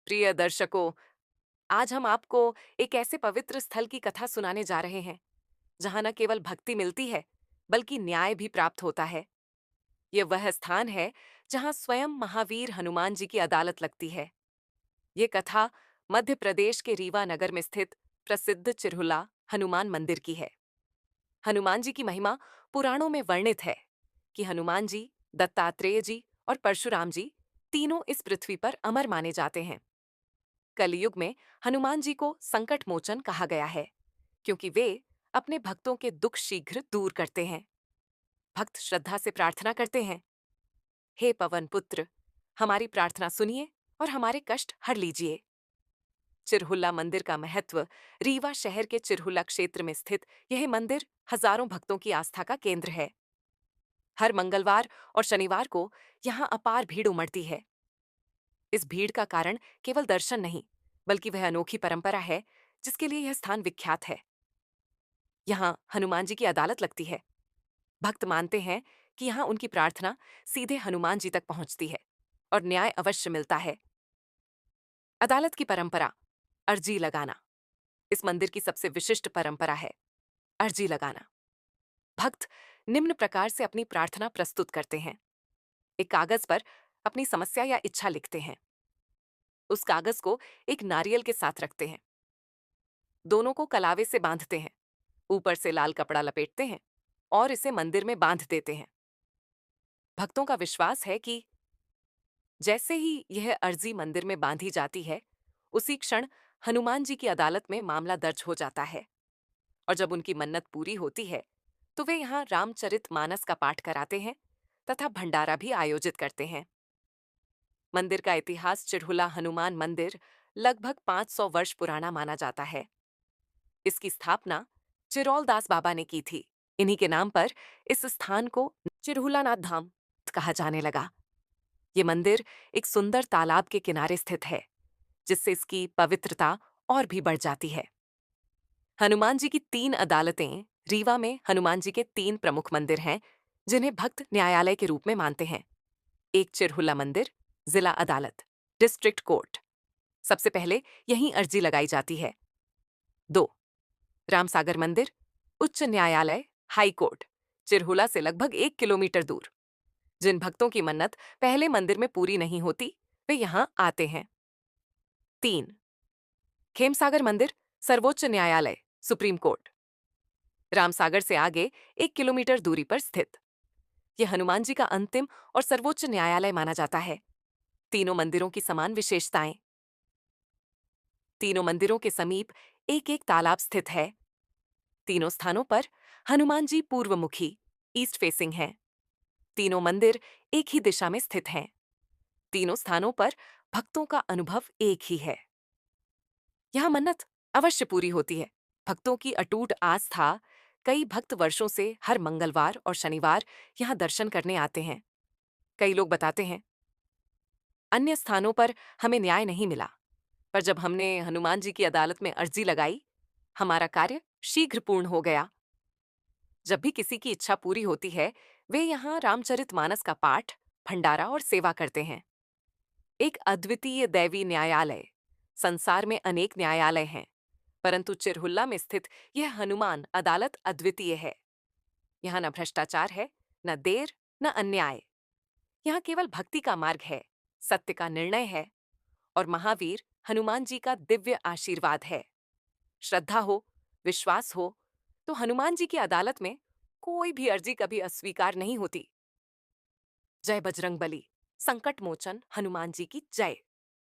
प्रिय दर्शकों, आज हम आपको एक ऐसे पवित्र स्थल की कथा सुनाने जा रहे हैं जहां न केवल भक्ति मिलती है बल्कि न्याय भी प्राप्त होता है। ये वह स्थान है जहां स्वयं महावीर हनुमान जी की अदालत लगती है। ये कथा मध्य प्रदेश के रीवा नगर में स्थित प्रसिद्ध चिरहुला हनुमान मंदिर की है। हनुमान जी की महिमा पुराणों में वर्णित है कि हनुमान जी, दत्तात्रेय जी और परशुराम जी तीनों इस पृथ्वी पर अमर माने जाते हैं। कलयुग में हनुमान जी को संकट मोचन कहा गया है क्योंकि वे अपने भक्तों के दुख शीघ्र दूर करते हैं। भक्त श्रद्धा से प्रार्थना करते हैं, हे पवन पुत्र, हमारी प्रार्थना सुनिए और हमारे कष्ट हर लीजिए। चिरहुला मंदिर का महत्व। रीवा शहर के चिरहुला क्षेत्र में स्थित यह मंदिर हजारों भक्तों की आस्था का केंद्र है। हर मंगलवार और शनिवार को यहाँ अपार भीड़ उमड़ती है। इस भीड़ का कारण केवल दर्शन नहीं, बल्कि वह अनोखी परंपरा है जिसके लिए यह स्थान विख्यात है। यहाँ हनुमान जी की अदालत लगती है। भक्त मानते हैं कि यहाँ उनकी प्रार्थना सीधे हनुमान जी तक पहुंचती है और न्याय अवश्य मिलता है। अदालत की परंपरा। अर्जी लगाना इस मंदिर की सबसे विशिष्ट परंपरा है। अर्जी लगाना। भक्त निम्न प्रकार से अपनी प्रार्थना प्रस्तुत करते हैं। एक कागज पर अपनी समस्या या इच्छा लिखते हैं। उस कागज को एक नारियल के साथ रखते हैं। दोनों को कलावे से बांधते हैं। ऊपर से लाल कपड़ा लपेटते हैं और इसे मंदिर में बांध देते हैं। भक्तों का विश्वास है कि जैसे ही यह अर्जी मंदिर में बांधी जाती है, उसी क्षण हनुमान जी की अदालत में मामला दर्ज हो जाता है। और जब उनकी मन्नत पूरी होती है तो वे यहाँ रामचरितमानस का पाठ कराते हैं तथा भंडारा भी आयोजित करते हैं। मंदिर का इतिहास। चिरहुला हनुमान मंदिर लगभग 500 वर्ष पुराना माना जाता है। इसकी स्थापना चिरौल दास बाबा ने की थी। इन्हीं के नाम पर इस स्थान को चिरहुलानाथ धाम कहा जाने लगा। ये मंदिर एक सुंदर तालाब के किनारे स्थित है, जिससे इसकी पवित्रता और भी बढ़ जाती है। हनुमान जी की 3 अदालतें। रीवा में हनुमान जी के 3 प्रमुख मंदिर हैं जिन्हें भक्त न्यायालय के रूप में मानते हैं। एक चिरहुला मंदिर, जिला अदालत, डिस्ट्रिक्ट कोर्ट। सबसे पहले यहीं अर्जी लगाई जाती है। 2 रामसागर मंदिर, उच्च न्यायालय, हाई कोर्ट, चिरहुला से लगभग 1 किलोमीटर दूर। जिन भक्तों की मन्नत पहले मंदिर में पूरी नहीं होती, वे यहां आते हैं। 3 खेमसागर मंदिर, सर्वोच्च न्यायालय, सुप्रीम कोर्ट, रामसागर से आगे 1 किलोमीटर दूरी पर स्थित। यह हनुमान जी का अंतिम और सर्वोच्च न्यायालय माना जाता है। तीनों मंदिरों की समान विशेषताएं। तीनों मंदिरों के समीप एक एक तालाब स्थित है। तीनों स्थानों पर हनुमान जी पूर्वमुखी, ईस्ट फेसिंग हैं। तीनों मंदिर एक ही दिशा में स्थित हैं। तीनों स्थानों पर भक्तों का अनुभव एक ही है। यहां मन्नत अवश्य पूरी होती है। भक्तों की अटूट आस्था। कई भक्त वर्षों से हर मंगलवार और शनिवार यहां दर्शन करने आते हैं। कई लोग बताते हैं, अन्य स्थानों पर हमें न्याय नहीं मिला, पर जब हमने हनुमान जी की अदालत में अर्जी लगाई, हमारा कार्य शीघ्र पूर्ण हो गया। जब भी किसी की इच्छा पूरी होती है, वे यहाँ रामचरितमानस का पाठ, भंडारा और सेवा करते हैं। एक अद्वितीय दैवी न्यायालय। संसार में अनेक न्यायालय हैं, परंतु चिरहुल्ला में स्थित यह हनुमान अदालत अद्वितीय है। यहाँ न भ्रष्टाचार है, न देर, न अन्याय। यहाँ केवल भक्ति का मार्ग है, सत्य का निर्णय है और महावीर हनुमान जी का दिव्य आशीर्वाद है। श्रद्धा हो, विश्वास हो, तो हनुमान जी की अदालत में कोई भी अर्जी कभी अस्वीकार नहीं होती। जय बजरंग बली। संकट मोचन हनुमान जी की जय।